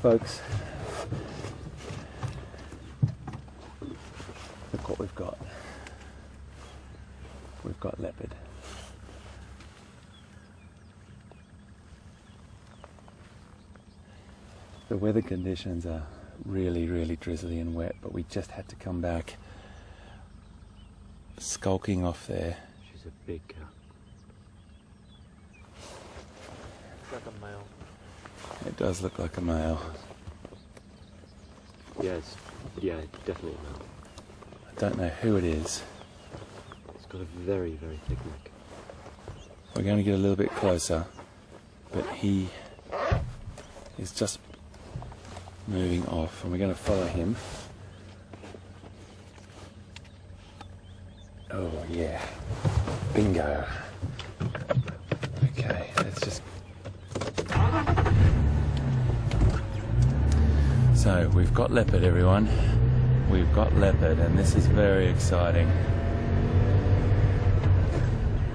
folks. Look what we've got. We've got leopard. The weather conditions are really, really drizzly and wet, but we just had to come back skulking off there. She's a big cat. It's like a male. It does look like a male. Yeah, definitely a male. I don't know who it is. It's got a very, very thick neck. We're going to get a little bit closer, but he is just moving off, and we're going to follow him. Oh yeah, bingo. Okay, let's just... So we've got leopard, everyone. We've got leopard, and this is very exciting.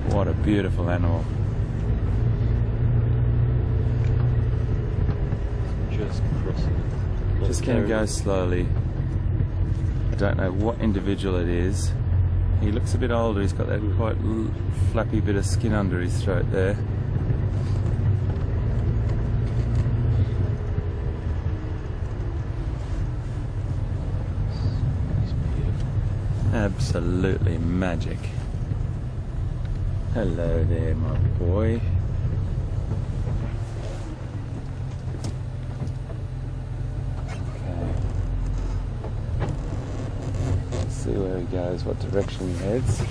What a beautiful animal. Just crossing. Just going to go slowly. I don't know what individual it is. He looks a bit older. He's got that quite flappy bit of skin under his throat there. Absolutely magic. Hello there, my boy. See where he goes, what direction he heads.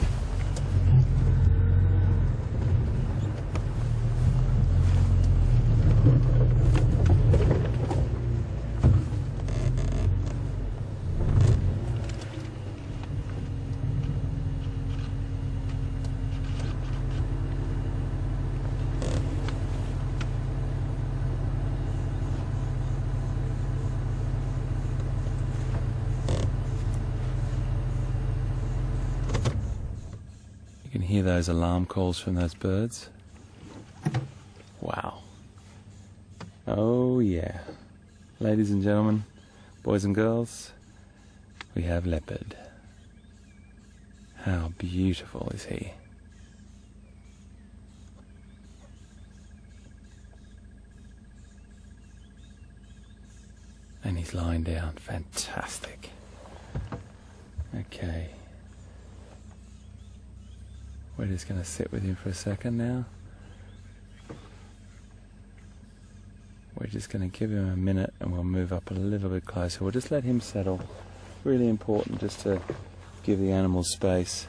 You can hear those alarm calls from those birds. Wow. Oh yeah. Ladies and gentlemen, boys and girls, we have leopard. How beautiful is he? And he's lying down. Fantastic. Okay. We're just going to sit with him for a second now. We're just going to give him a minute and we'll move up a little bit closer. We'll just let him settle. Really important just to give the animal space.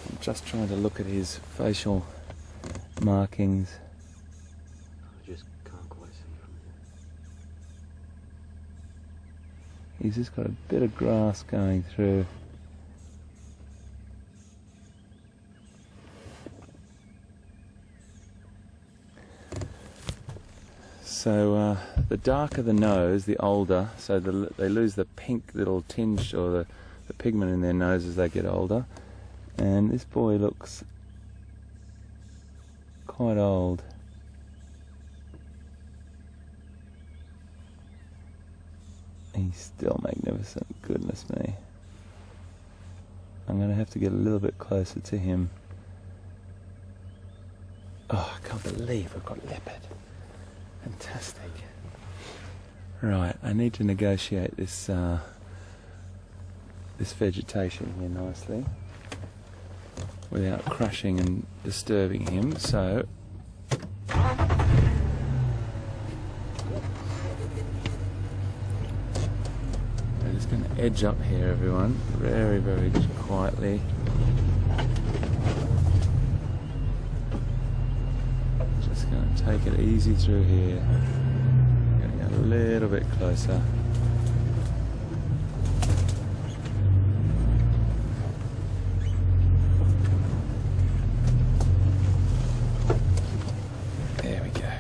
I'm just trying to look at his facial markings. I just can't quite see from here. He's just got a bit of grass going through. So the darker the nose, the older, so they lose the pink little tinge or the pigment in their nose as they get older. And this boy looks quite old. He's still magnificent, goodness me. I'm going to have to get a little bit closer to him. Oh, I can't believe we've got leopard. Fantastic. Right, I need to negotiate this this vegetation here nicely without crushing and disturbing him, so I'm just going to edge up here, everyone, very, very quietly. Just going to take it easy through here. Going to go a little bit closer. There we go.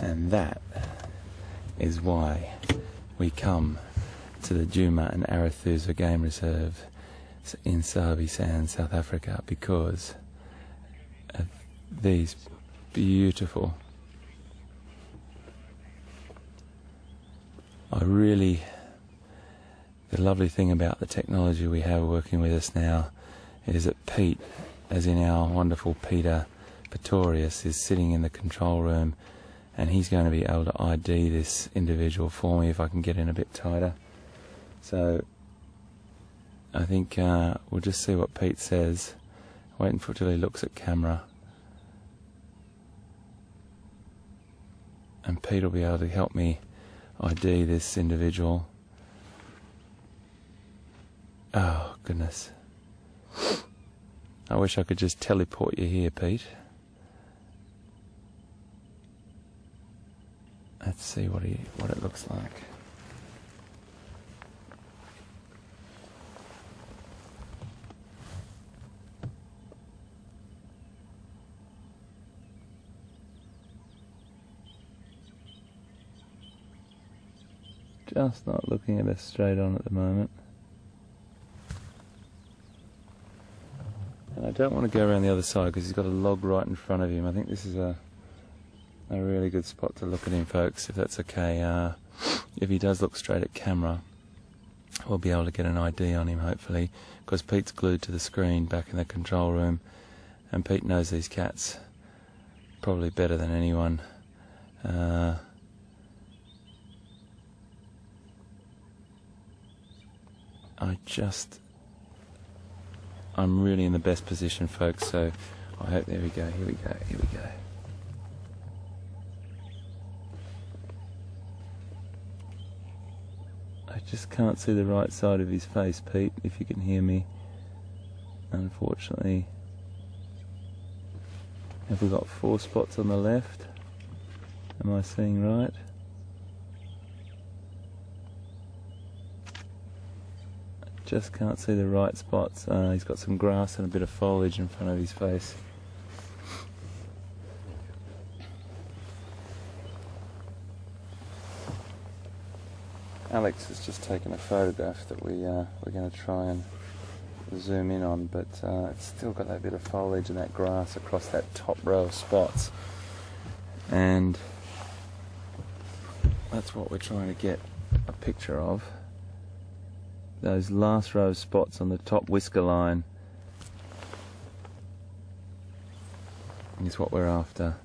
And that is why we come to the Djuma and Arathusa Game Reserve in Sabi Sound, South Africa, because of these beautiful the lovely thing about the technology we have working with us now is that Pete, as in our wonderful Peter Pretorius, is sitting in the control room, and he's going to be able to ID this individual for me if I can get in a bit tighter. So I think we'll just see what Pete says, waiting for till he looks at camera, and Pete will be able to help me ID this individual. Oh goodness, I wish I could just teleport you here, Pete. Let's see what it looks like. Just not looking at us straight on at the moment. And I don't want to go around the other side because he's got a log right in front of him. I think this is a really good spot to look at him, folks, if that's okay. If he does look straight at camera, we'll be able to get an ID on him, hopefully, because Pete's glued to the screen back in the control room, and Pete knows these cats probably better than anyone. I'm really in the best position, folks, so I hope, there we go, here we go. I just can't see the right side of his face, Pete, if you can hear me, unfortunately. Have we got 4 spots on the left? Am I seeing right? Just can't see the right spots. He's got some grass and a bit of foliage in front of his face. Alex has just taken a photograph that we're going to try and zoom in on, but it's still got that bit of foliage and that grass across that top row of spots, and that's what we're trying to get a picture of. Those last row of spots on the top whisker line is what we're after.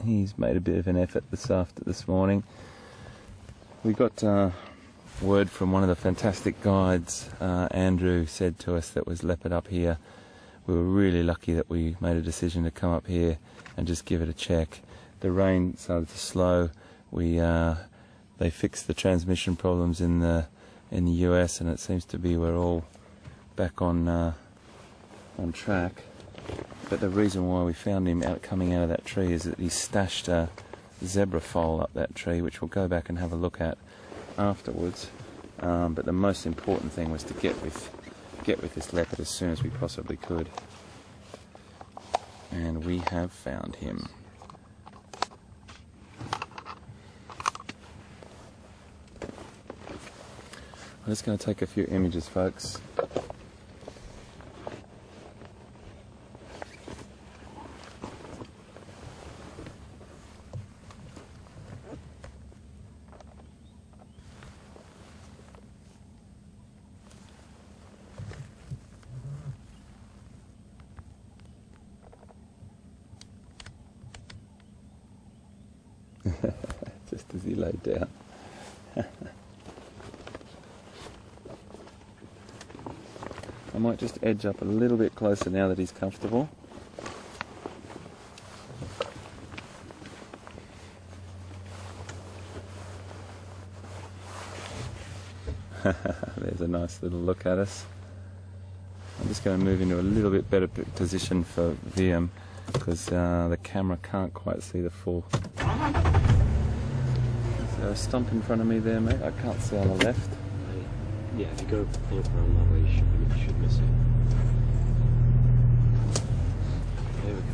He's made a bit of an effort this morning. We got word from one of the fantastic guides, Andrew said to us, that was leopard up here. We were really lucky that we made a decision to come up here and just give it a check. The rain started to slow. They fixed the transmission problems in the US, and it seems to be we're all back on track. But the reason why we found him coming out of that tree is that he stashed a zebra foal up that tree, which we'll go back and have a look at afterwards. But the most important thing was to get with this leopard as soon as we possibly could, and we have found him. I'm just going to take a few images, folks. Just as he laid down. I might just edge up a little bit closer now that he's comfortable. There's a nice little look at us. I'm just going to move into a little bit better position for VM, because the camera can't quite see the full. Is there a stump in front of me there, mate? I can't see on the left. Yeah, if you go pull up around that way, you should miss it. There we go.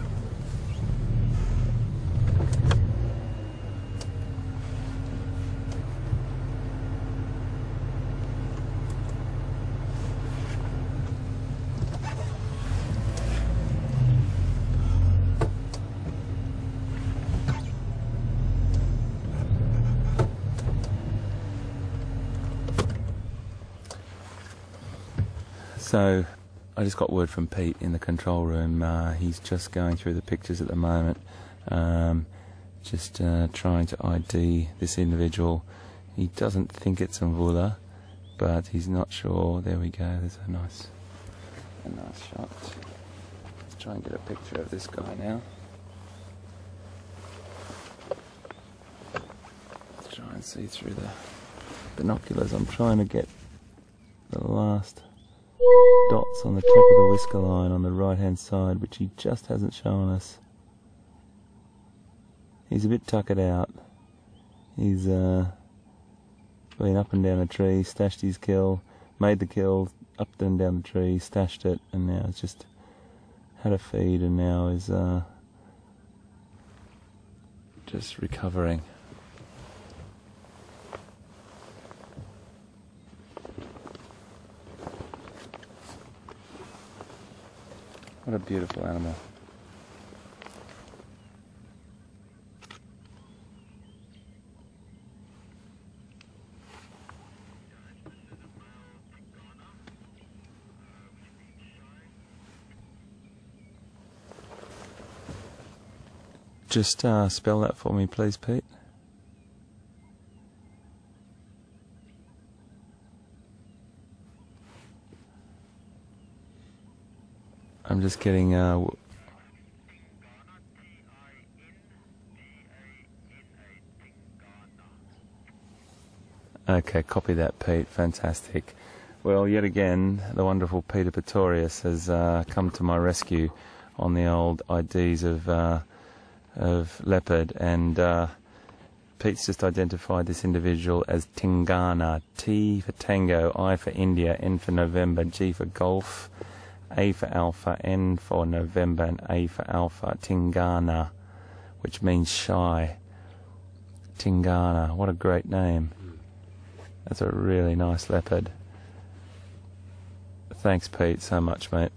So I just got word from Pete in the control room. He's just going through the pictures at the moment, just trying to ID this individual. He doesn't think it's Mvula, but he's not sure. There we go, there's a nice shot. Let's try and get a picture of this guy now. Let's try and see through the binoculars. I'm trying to get the last dots on the top of the whisker line on the right hand side, which he just hasn't shown us. He's a bit tuckered out. He's been up and down a tree, stashed his kill, made the kill, up and down the tree, stashed it, and now it's just had a feed and now is just recovering. What a beautiful animal. Just spell that for me, please, Pete. I'm just getting okay, copy that, Pete. Fantastic. Well, yet again, the wonderful Peter Pretorius has come to my rescue on the old IDs of Leopard, and Pete's just identified this individual as Tingana. T for Tango, I for India, N for November, G for Golf, A for Alpha, N for November, and A for Alpha. Tingana, which means shy. Tingana, what a great name. That's a really nice leopard. Thanks, Pete, so much, mate.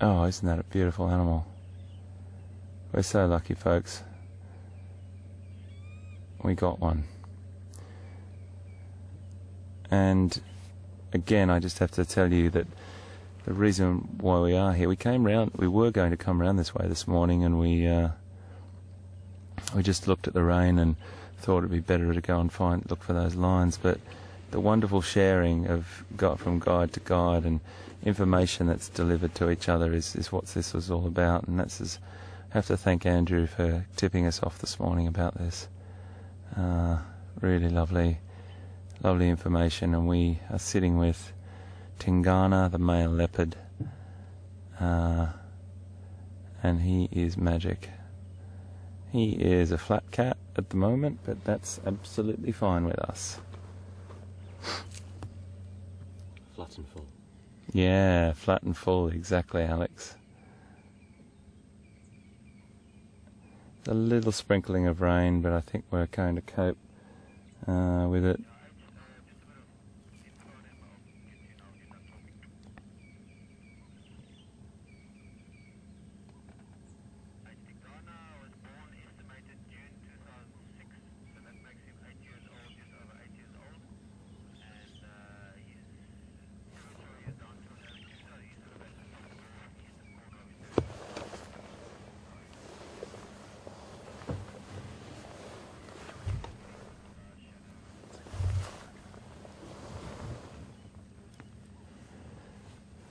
Oh, isn't that a beautiful animal? We're so lucky, folks. We got one. And again, I just have to tell you that the reason why we are here, we were going to come round this way this morning, and we just looked at the rain and thought it'd be better to go and look for those lines. But the wonderful sharing of from guide to guide and information that's delivered to each other is what this was all about. And I have to thank Andrew for tipping us off this morning about this. Really lovely information. And we are sitting with Tingana, the male leopard, and he is magic. He is a flat cat at the moment, but that's absolutely fine with us. Flat and full. Yeah, flat and full, exactly, Alex. A little sprinkling of rain, but I think we're going to cope with it.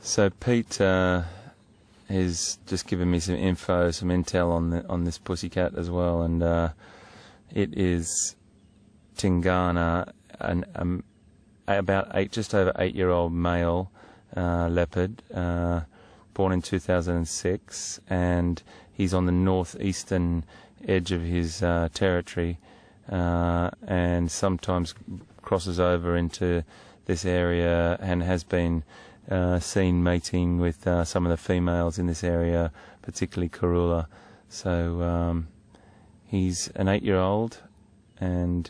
So Pete has just given me some intel on this pussycat as well, and it is Tingana, just over 8-year-old male leopard, born in 2006, and he's on the northeastern edge of his territory, and sometimes crosses over into this area and has been seen mating with some of the females in this area, particularly Karula. So he's an 8-year-old and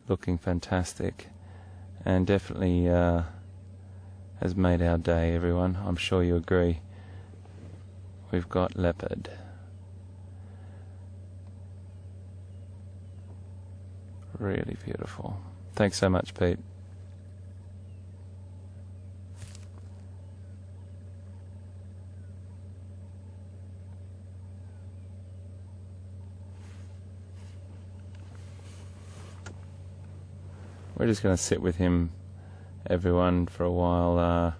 looking fantastic, and definitely has made our day, everyone. I'm sure you agree. We've got Leopard. Really beautiful. Thanks so much, Pete. We're just going to sit with him, everyone, for a while.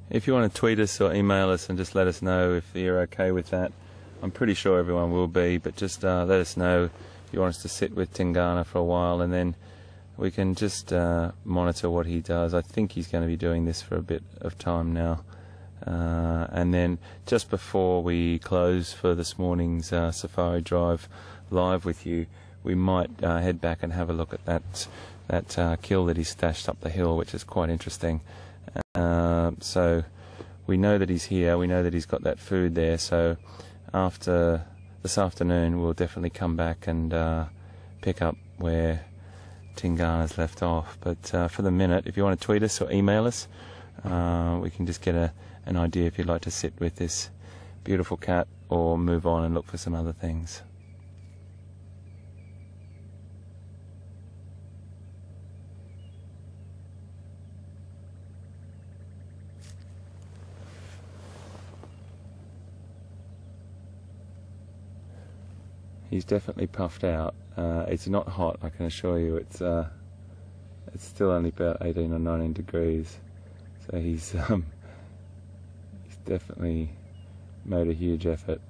If you want to tweet us or email us and just let us know if you're okay with that. I'm pretty sure everyone will be, but just let us know if you want us to sit with Tingana for a while, and then we can just monitor what he does. I think he's going to be doing this for a bit of time now. And then just before we close for this morning's Safari Drive live with you, we might head back and have a look at that kill that he stashed up the hill, which is quite interesting. So we know that he's here, we know that he's got that food there, so after this afternoon we'll definitely come back and pick up where Tingana's left off. But for the minute, if you want to tweet us or email us, we can just get an idea if you'd like to sit with this beautiful cat or move on and look for some other things. He's definitely puffed out. It's not hot, I can assure you. It's still only about 18 or 19 degrees. So he's definitely made a huge effort.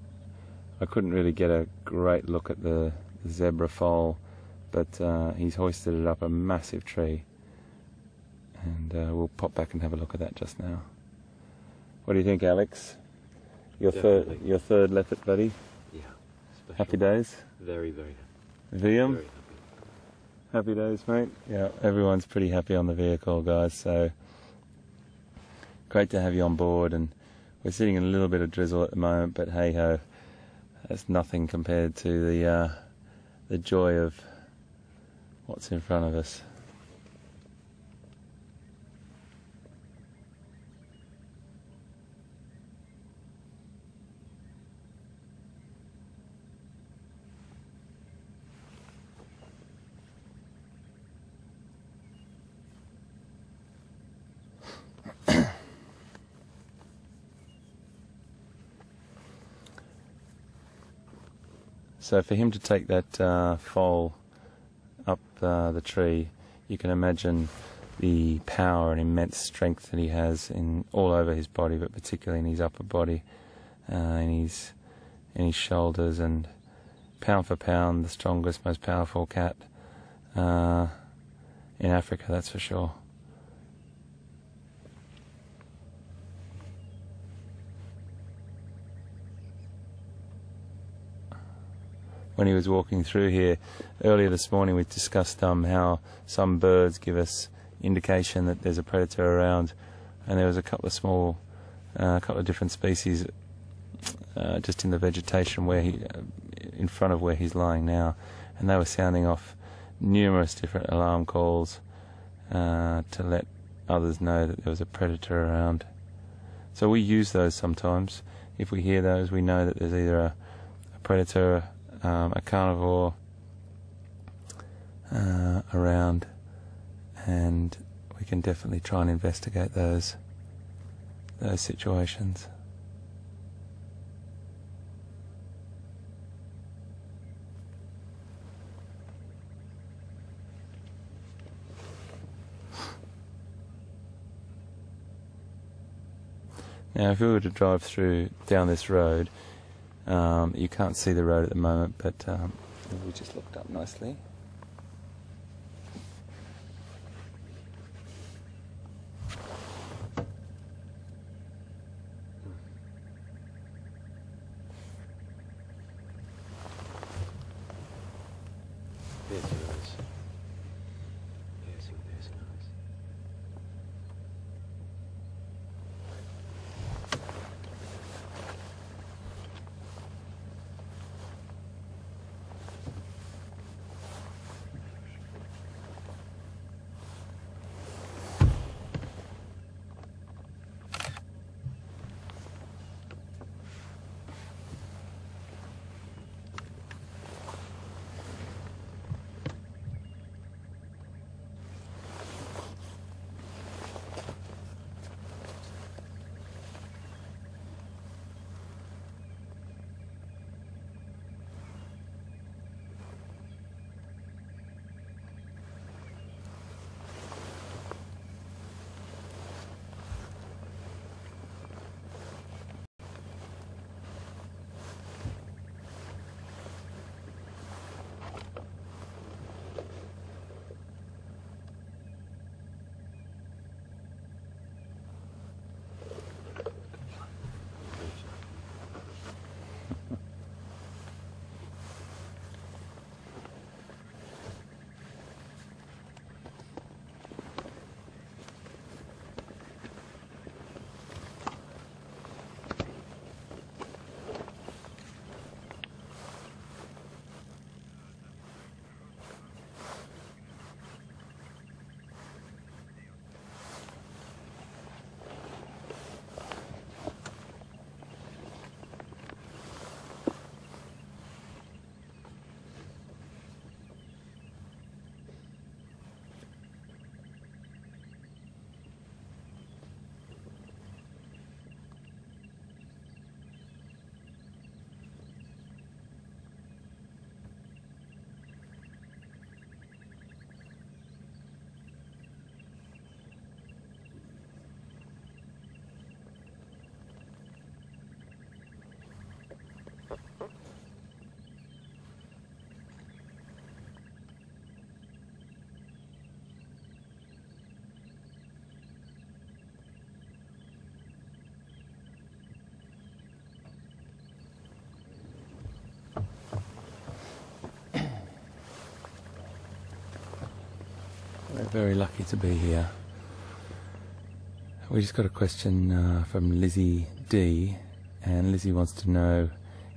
I couldn't really get a great look at the zebra foal, but he's hoisted it up a massive tree. And we'll pop back and have a look at that just now. What do you think, Alex? Your third leopard, buddy? Yeah. Happy days? Very, very happy. Liam? Very happy days, mate? Yeah, everyone's pretty happy on the vehicle, guys, so great to have you on board. And we're sitting in a little bit of drizzle at the moment, but hey-ho, that's nothing compared to the joy of what's in front of us. So for him to take that foal up the tree, you can imagine the power and immense strength that he has in all over his body, but particularly in his upper body, in his shoulders, and pound for pound, the strongest, most powerful cat in Africa, that's for sure. When he was walking through here earlier this morning, we discussed how some birds give us indication that there's a predator around, and there was a couple of different species just in the vegetation where in front of where he's lying now, and they were sounding off numerous different alarm calls to let others know that there was a predator around. So we use those sometimes. If we hear those, we know that there's either a predator, a carnivore around, and we can definitely try and investigate those situations. Now, if we were to drive down this road, you can't see the road at the moment, but we just looked up nicely. There's your eyes. There's your eyes. very lucky to be here. We just got a question from Lizzie D, and Lizzie wants to know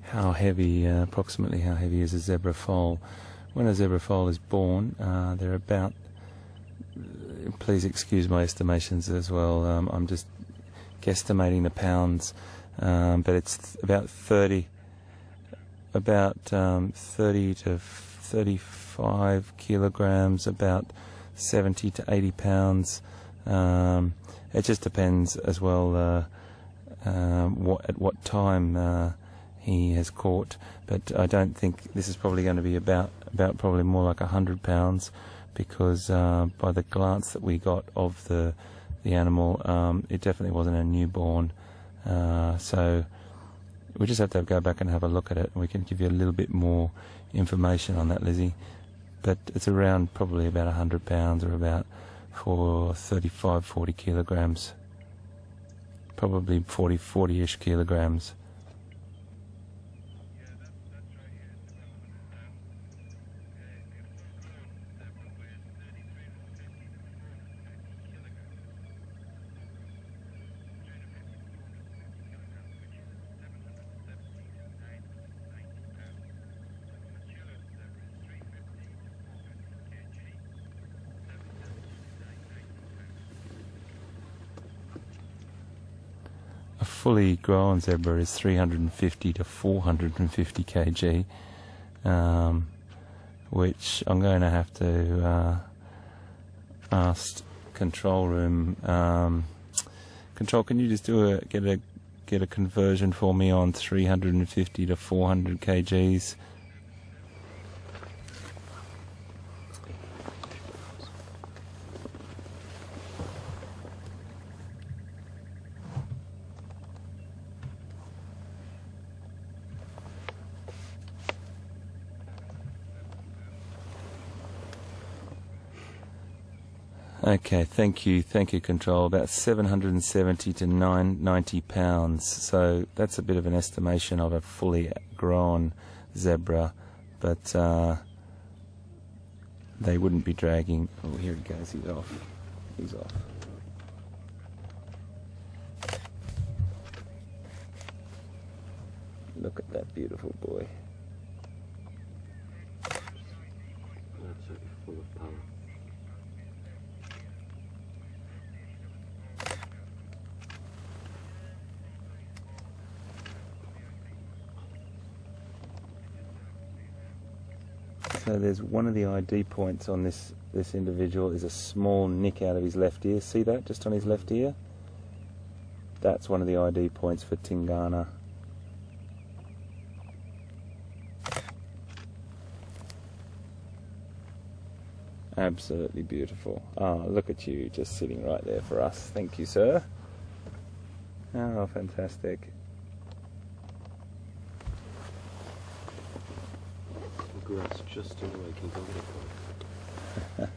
how heavy, approximately how heavy is a zebra foal. When a zebra foal is born, they're about, please excuse my estimations as well, I'm just guesstimating the pounds, but it's about 30 to 35 kilograms, about 70 to 80 pounds. It just depends as well at what time he has caught, but I don't think this is probably going to be about probably more like 100 pounds, because by the glance that we got of the animal, it definitely wasn't a newborn, so we just have to go back and have a look at it, and we can give you a little bit more information on that, Lizzie. But it's around probably about 100 pounds, or about 40 kilograms, probably 40-ish kilograms. A fully grown zebra is 350 to 450 kg, which I'm going to have to ask control room. Control, can you just get a conversion for me on 350 to 400 kgs? Okay, thank you, Control. About 770 to 990 pounds. So that's a bit of an estimation of a fully grown zebra, but they wouldn't be dragging. Oh, here he goes. He's off. He's off. Look at that beautiful boy. Absolutely full of power. So there's one of the ID points on this individual is a small nick out of his left ear. See that, just on his left ear? That's one of the ID points for Tingana. Absolutely beautiful. Oh, look at you, just sitting right there for us. Thank you, sir. Oh, fantastic. Grass just in the way, can you go get it?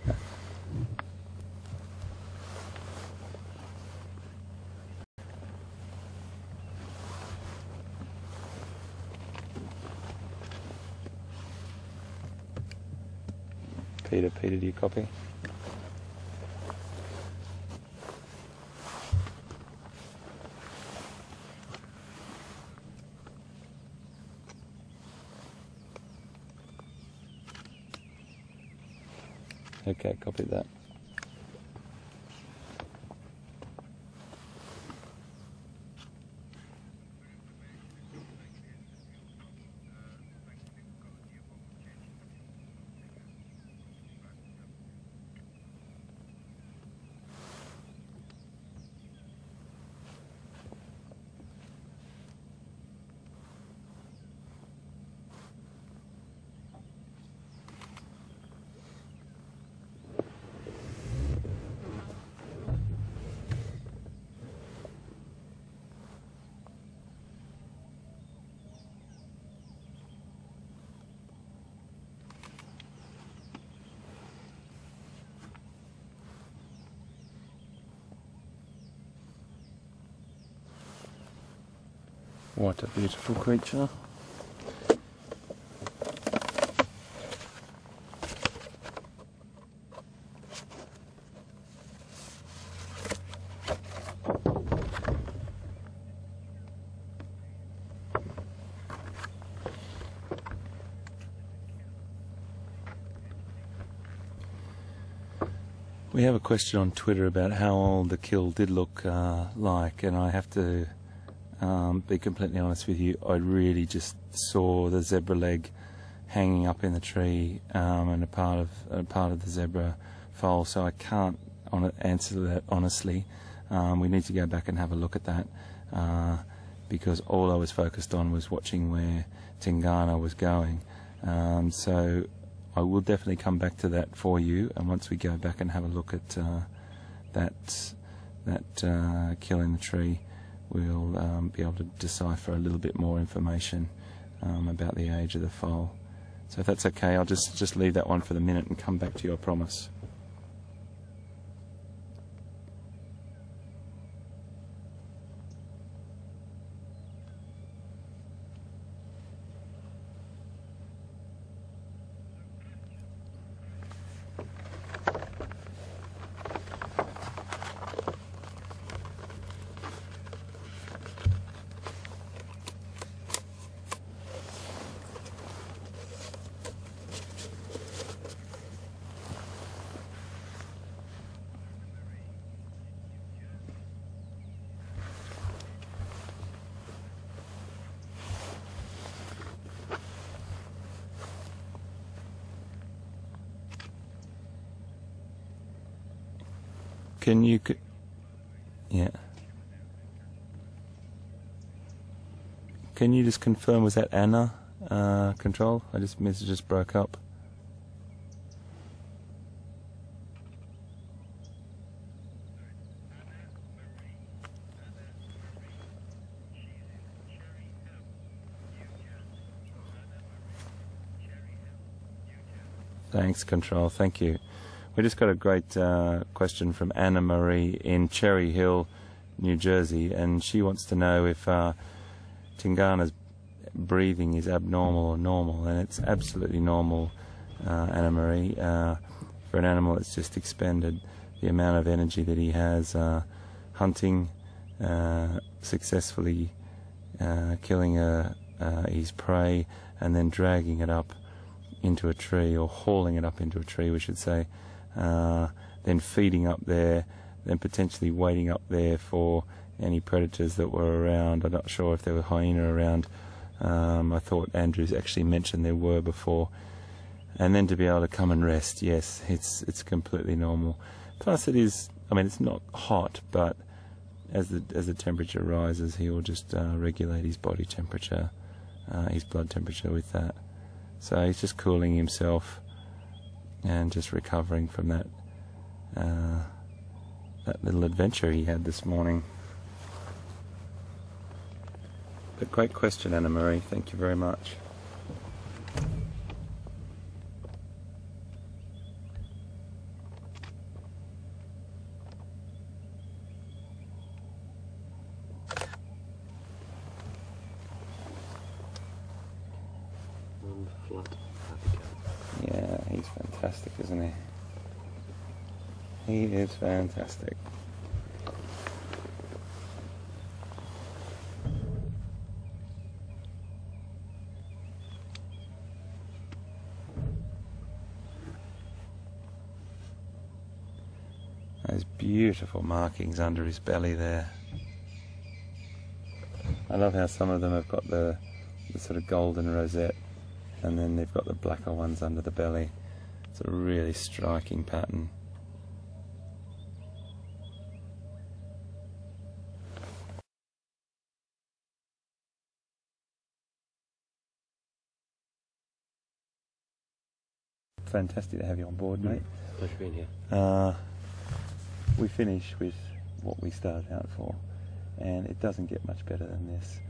Peter, do you copy? Okay, copy that. What a beautiful creature. We have a question on Twitter about how old the kill did look like, and I have to be completely honest with you. I really just saw the zebra leg hanging up in the tree and a part of the zebra foal, so I can't answer that honestly. We need to go back and have a look at that because all I was focused on was watching where Tingana was going. So I will definitely come back to that for you, and once we go back and have a look at that kill in the tree, we'll be able to decipher a little bit more information about the age of the foal. So if that's okay, I'll just leave that one for the minute and come back to you, I promise. Yeah. Can you just confirm, was that Anna control? Message just broke up. Thanks, control. Thank you. We just got a great question from Anna Marie in Cherry Hill, New Jersey, and she wants to know if Tingana's breathing is abnormal or normal, and it's absolutely normal, Anna Marie. For an animal that's just expended the amount of energy that he has hunting, successfully killing his prey, and then dragging it up into a tree, or hauling it up into a tree, we should say, then feeding up there, then potentially waiting up there for any predators that were around. I'm not sure if there were hyena around. I thought Andrews actually mentioned there were before. And then to be able to come and rest, yes, it's completely normal. Plus it is, I mean, it's not hot, but as the temperature rises, he will just regulate his body temperature, his blood temperature with that. So he's just cooling himself and just recovering from that little adventure he had this morning. But great question, Anna Marie. Thank you very much. Flat, happy cat. Yeah, he's fantastic, isn't he? He is fantastic. Those beautiful markings under his belly there. I love how some of them have got the sort of golden rosette, and then they've got the blacker ones under the belly. It's a really striking pattern. Fantastic to have you on board, mate. Pleasure being here. We finish with what we started out for, and it doesn't get much better than this.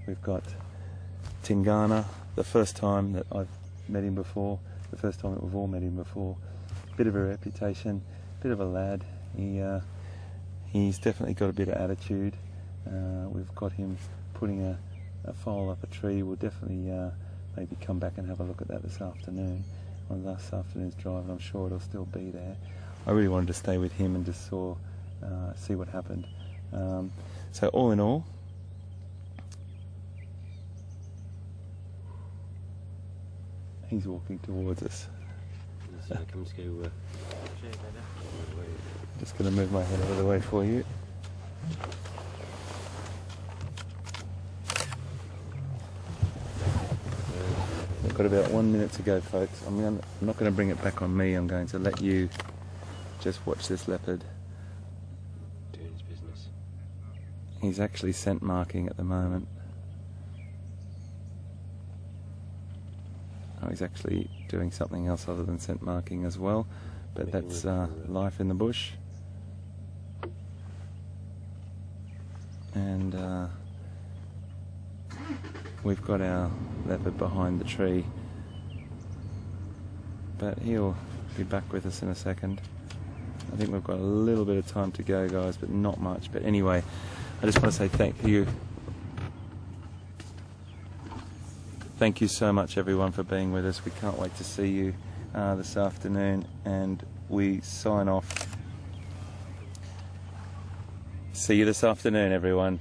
We've got Tingana, the first time that I've met him before, the first time that we've all met him before. Bit of a reputation, bit of a lad. He's definitely got a bit of attitude. We've got him putting a foal up a tree. We'll definitely maybe come back and have a look at that this afternoon, on this afternoon's drive, and I'm sure it'll still be there. I really wanted to stay with him and just see what happened. So all in all, he's walking towards us. Let's come to go Just going to move my head out of the way for you. We've got about 1 minute to go, folks. I'm not going to bring it back on me. I'm going to let you just watch this leopard. Doing his business. He's actually scent marking at the moment. Oh, he's actually doing something else other than scent marking as well, but that's life in the bush. And we've got our leopard behind the tree, but he'll be back with us in a second. I think we've got a little bit of time to go, guys, but not much. But anyway, I just want to say thank you. Thank you so much, everyone, for being with us. We can't wait to see you this afternoon, and we sign off. See you this afternoon, everyone.